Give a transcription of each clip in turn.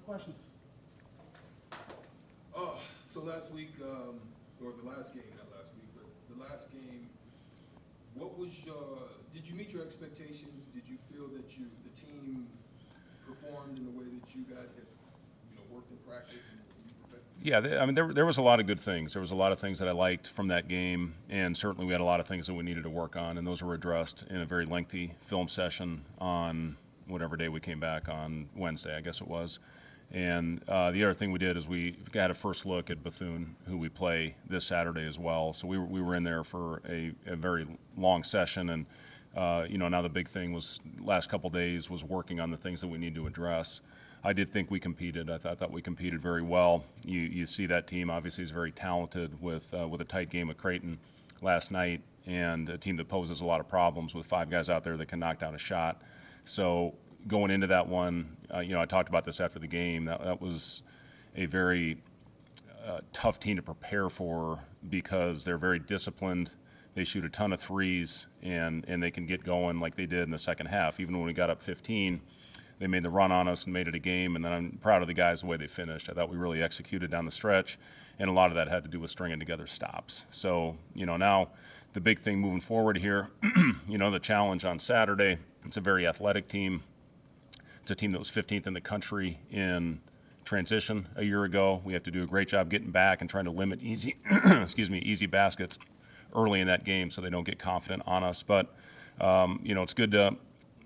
questions. So last week, or the last game, not last week, but the last game, what was did you meet your expectations? Did you feel that the team performed in the way that you guys had, worked in practice and you perfected? Yeah, I mean, there was a lot of good things. There was a lot of things that I liked from that game, and certainly we had a lot of things that we needed to work on, and those were addressed in a very lengthy film session on whatever day we came back on, Wednesday, I guess it was. And the other thing we did is we got a first look at Bethune, who we play this Saturday as well. So we were in there for a very long session, and now the big thing was last couple days was working on the things that we need to address. I did think we competed. I thought we competed very well. You see that team obviously is very talented with a tight game with Creighton last night, and a team that poses a lot of problems with 5 guys out there that can knock down a shot. So going into that one, I talked about this after the game. That was a very tough team to prepare for because they're very disciplined. They shoot a ton of threes, and they can get going like they did in the second half. Even when we got up 15, they made the run on us and made it a game, and then I'm proud of the guys the way they finished. I thought we really executed down the stretch, and a lot of that had to do with stringing together stops. So, now the big thing moving forward here, the challenge on Saturday, it's a very athletic team. It's a team that was 15th in the country in transition a year ago. We have to do a great job getting back and trying to limit easy baskets early in that game so they don't get confident on us. But, it's good to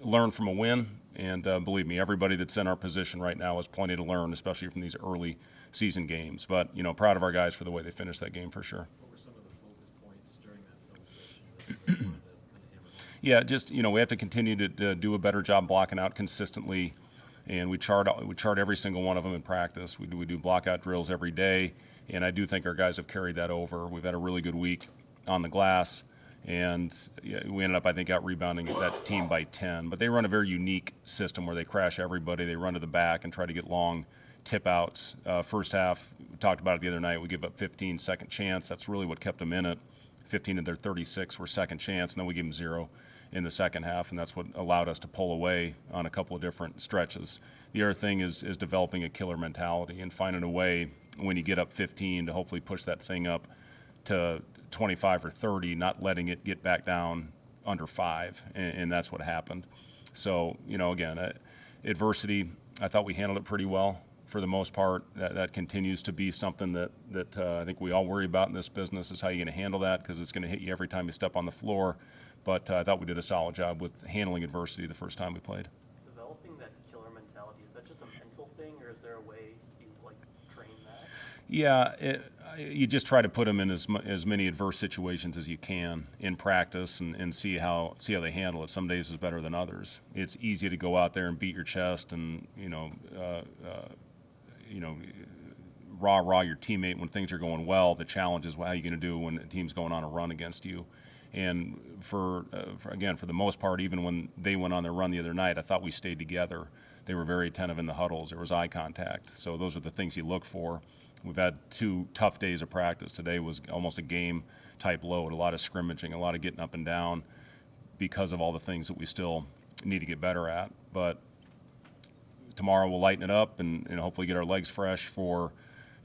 learn from a win. And believe me, everybody that's in our position right now has plenty to learn, especially from these early season games. But, proud of our guys for the way they finished that game for sure. What were some of the focus points during that film session? Yeah, just, we have to continue to do a better job blocking out consistently. And we chart every single one of them in practice. We do block-out drills every day. And I do think our guys have carried that over. We've had a really good week on the glass. And we ended up, I think, out-rebounding that team by 10. But they run a very unique system where they crash everybody. They run to the back and try to get long tip-outs. First half, we talked about it the other night, we give up 15 second chance. That's really what kept them in it. 15 of their 36 were second chance, and then we gave them 0 in the second half, and that's what allowed us to pull away on a couple of different stretches. The other thing is developing a killer mentality and finding a way when you get up 15 to hopefully push that thing up to 25 or 30, not letting it get back down under 5, and that's what happened. So, again, adversity, I thought we handled it pretty well for the most part. That continues to be something that I think we all worry about in this business is how you're going to handle that, because it's going to hit you every time you step on the floor. But I thought we did a solid job with handling adversity the first time we played. Developing that killer mentality, is that just a mental thing, or is there a way you train that? Yeah, you just try to put them in as many adverse situations as you can in practice and see how they handle it. Some days is better than others. It's easy to go out there and beat your chest and rah your teammate when things are going well. The challenge is how are you going to do when a team's going on a run against you. And for the most part, even when they went on their run the other night, I thought we stayed together. They were very attentive in the huddles. There was eye contact. So those are the things you look for. We've had 2 tough days of practice. Today was almost a game-type load, a lot of scrimmaging, a lot of getting up and down because of all the things that we still need to get better at. But tomorrow we'll lighten it up and hopefully get our legs fresh for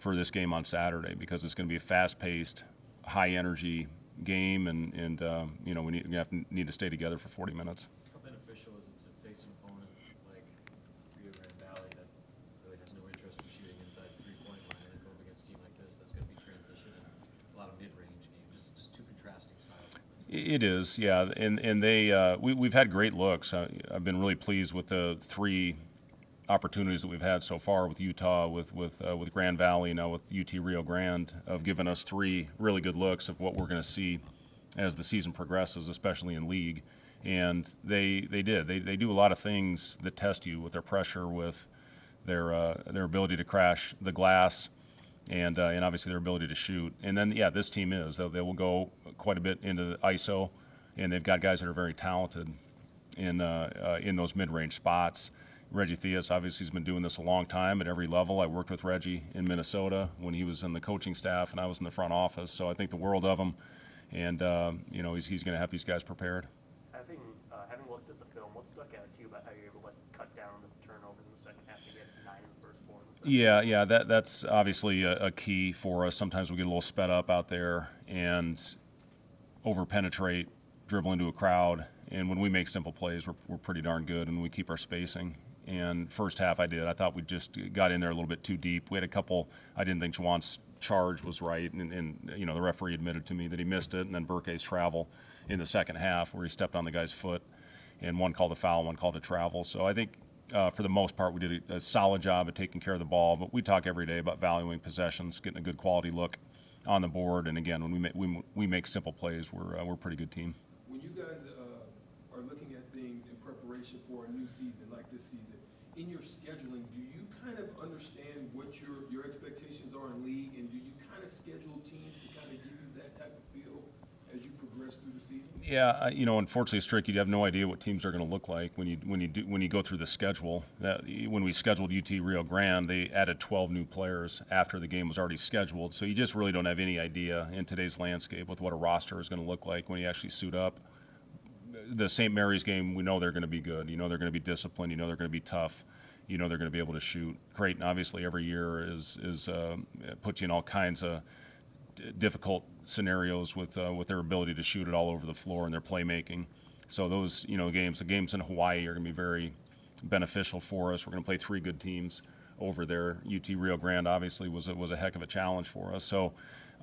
this game on Saturday, because it's going to be a fast-paced, high-energy game, and we need to stay together for 40 minutes. How beneficial is it to face an opponent like Rio Grande Valley that really has no interest in shooting inside the 3-point line, and go up against a team like this that's going to be transition and a lot of mid-range games, just 2 contrasting styles? It is, yeah, and we've had great looks. I've been really pleased with the 3 opportunities that we've had so far with Utah, with Grand Valley, now with UT Rio Grande, have given us 3 really good looks of what we're going to see as the season progresses, especially in league. And they do a lot of things that test you with their pressure, with their ability to crash the glass, and obviously their ability to shoot. And then this team they will go quite a bit into the ISO, and they've got guys that are very talented in those mid-range spots. Reggie Theus obviously has been doing this a long time at every level. I worked with Reggie in Minnesota when he was in the coaching staff and I was in the front office, so I think the world of him, and he's going to have these guys prepared. Having looked at the film, what stuck out to you about how you're able to cut down the turnovers in the second half to get 9 in the first Yeah, that's obviously a key for us. Sometimes we get a little sped up out there and over-penetrate, dribble into a crowd, and when we make simple plays, we're pretty darn good, and we keep our spacing. And first half I thought we just got in there a little bit too deep. We had a couple, I didn't think Juwan's charge was right, and the referee admitted to me that he missed it, and then Burke's travel in the second half where he stepped on the guy's foot, and one called a foul, one called a travel. So I think for the most part we did a solid job of taking care of the ball, but we talk every day about valuing possessions, getting a good quality look on the board, and again, when we make simple plays, we're a pretty good team. When you guys are looking at things in preparation for a new season like this season, in your scheduling, do you kind of understand what your expectations are in league, and do you kind of schedule teams to kind of give you that type of feel as you progress through the season? Yeah, unfortunately, it's tricky. You have no idea what teams are going to look like when you go through the schedule. When we scheduled UT Rio Grande, they added 12 new players after the game was already scheduled. So you just really don't have any idea in today's landscape with what a roster is going to look like when you actually suit up. The St. Mary's game, we know they're going to be good. They're going to be disciplined. They're going to be tough. They're going to be able to shoot. Creighton, obviously, every year puts you in all kinds of difficult scenarios with their ability to shoot it all over the floor and their playmaking. So those the games in Hawaii are going to be very beneficial for us. We're going to play 3 good teams over there. UT Rio Grande obviously was a heck of a challenge for us. So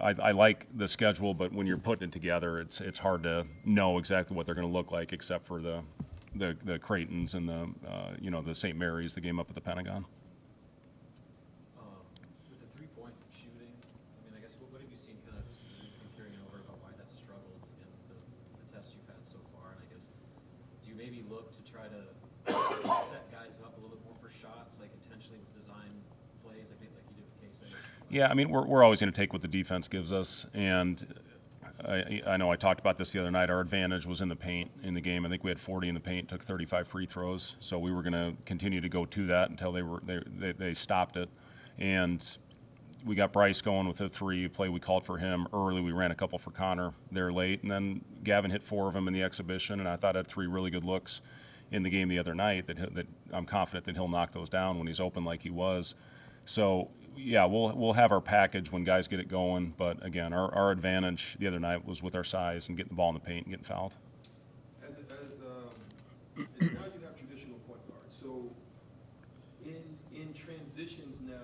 I like the schedule, but when you're putting it together, it's hard to know exactly what they're going to look like, except for the Creightons and the St. Mary's, the game up at the Pentagon. With the three-point shooting, I guess what have you seen kind of carrying over about why that's struggled in the tests you've had so far? And I guess, do you maybe look to try to set guys up a little bit more for shots, like intentionally with design plays, like you did with Casey? Yeah, we're always going to take what the defense gives us, and I know I talked about this the other night. Our advantage was in the paint in the game. I think we had 40 in the paint, took 35 free throws, so we were going to continue to go to that until they stopped it. And we got Bryce going with a 3 play. We called for him early. We ran a couple for Connor there late, and then Gavin hit 4 of them in the exhibition, and I thought had 3 really good looks in the game the other night that I'm confident that he'll knock those down when he's open like he was. So yeah, we'll have our package when guys get it going, but again, our advantage the other night was with our size and getting the ball in the paint and getting fouled. As now you have traditional point guards. So in transitions now,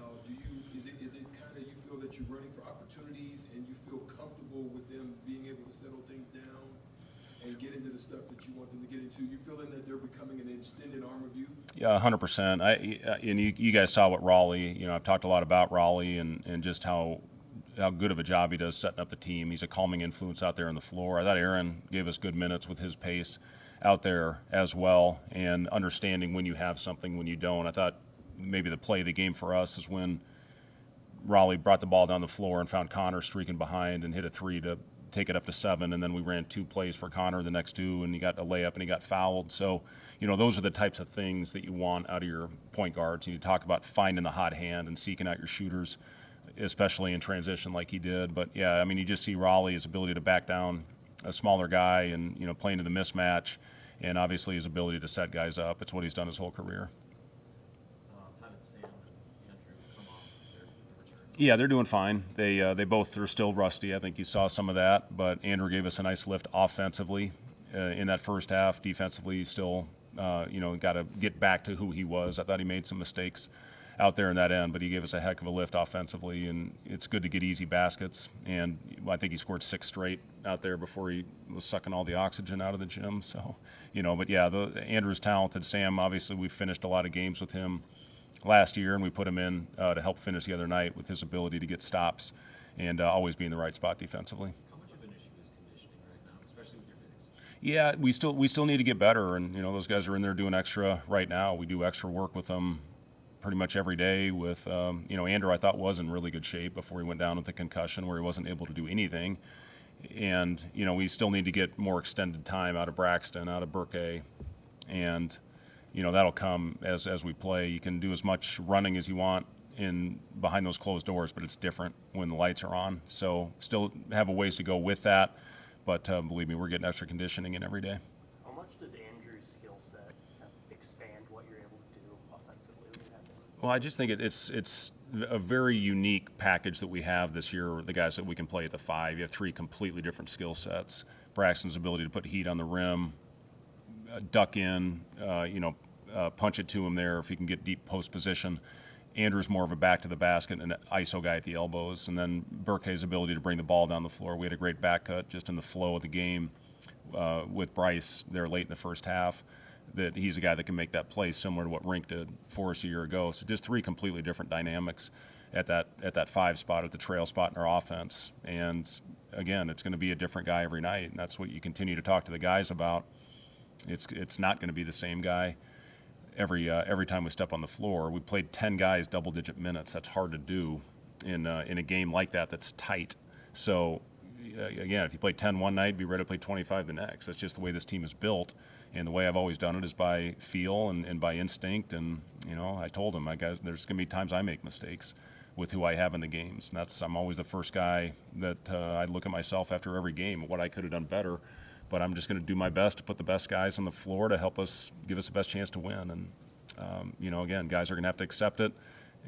is it kind of you feel that you're running for opportunities and you feel comfortable with them being able to settle things down and get into the stuff that you want them to get into? You feeling that they're becoming an extended arm of you? Yeah, 100%. And you guys saw what Raleigh. I've talked a lot about Raleigh and just how good of a job he does setting up the team. He's a calming influence out there on the floor. I thought Aaron gave us good minutes with his pace out there as well, and understanding when you have something, when you don't. I thought maybe the play of the game for us is when Raleigh brought the ball down the floor and found Connor streaking behind and hit a 3 to take it up to 7, and then we ran 2 plays for Connor the next 2, and he got a layup and he got fouled. So, those are the types of things that you want out of your point guards. And you talk about finding the hot hand and seeking out your shooters, especially in transition like he did. But yeah, you just see Raleigh's ability to back down a smaller guy and, play into the mismatch, and obviously his ability to set guys up. It's what he's done his whole career. How did Sam and Andrew come off their returns? Yeah, they're doing fine. They both are still rusty. I think you saw some of that, but Andrew gave us a nice lift offensively in that first half. Defensively, still, got to get back to who he was. I thought he made some mistakes out there in that end, but he gave us a heck of a lift offensively, and it's good to get easy baskets. And I think he scored 6 straight out there before he was sucking all the oxygen out of the gym. So, but yeah, Andrew's talented. Sam, obviously, we finished a lot of games with him last year, and we put him in to help finish the other night with his ability to get stops and always be in the right spot defensively. How much of an issue is conditioning right now, especially with your bigs? Yeah, we still need to get better, and those guys are in there doing extra right now. We do extra work with them pretty much every day. With Andrew, I thought was in really good shape before he went down with the concussion, where he wasn't able to do anything. And we still need to get more extended time out of Braxton, out of Burke, and that'll come as we play. You can do as much running as you want in behind those closed doors, but it's different when the lights are on. So still have a ways to go with that, but believe me, we're getting extra conditioning in every day. How much does Andrew's skill set expand what you're able to do offensively when you have him? Well, I just think it's a very unique package that we have this year. The guys that we can play at the 5, you have 3 completely different skill sets. Braxton's ability to put heat on the rim, duck in, punch it to him there if he can get deep post position. Andrew's more of a back to the basket and an ISO guy at the elbows. And then Burke's ability to bring the ball down the floor. We had a great back cut just in the flow of the game with Bryce there late in the first half. That he's a guy that can make that play similar to what Rink did for us a year ago. So just 3 completely different dynamics at that 5 spot, at the trail spot in our offense. And again, it's going to be a different guy every night, and that's what you continue to talk to the guys about. It's not going to be the same guy every time we step on the floor. We played 10 guys double-digit minutes. That's hard to do in a game like that that's tight. So again, if you play 10 one night, be ready to play 25 the next. That's just the way this team is built. And the way I've always done it is by feel and by instinct. And, I told him, there's going to be times I make mistakes with who I have in the games. And I'm always the first guy that I look at myself after every game, what I could have done better. But I'm just going to do my best to put the best guys on the floor to help us, give us the best chance to win. And, again, guys are going to have to accept it.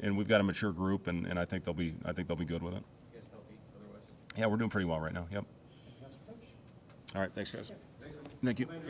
And we've got a mature group, and I think they'll be good with it. You guys healthy otherwise? Yeah, we're doing pretty well right now. Yep. All right, thanks, guys. Thank you. Yep.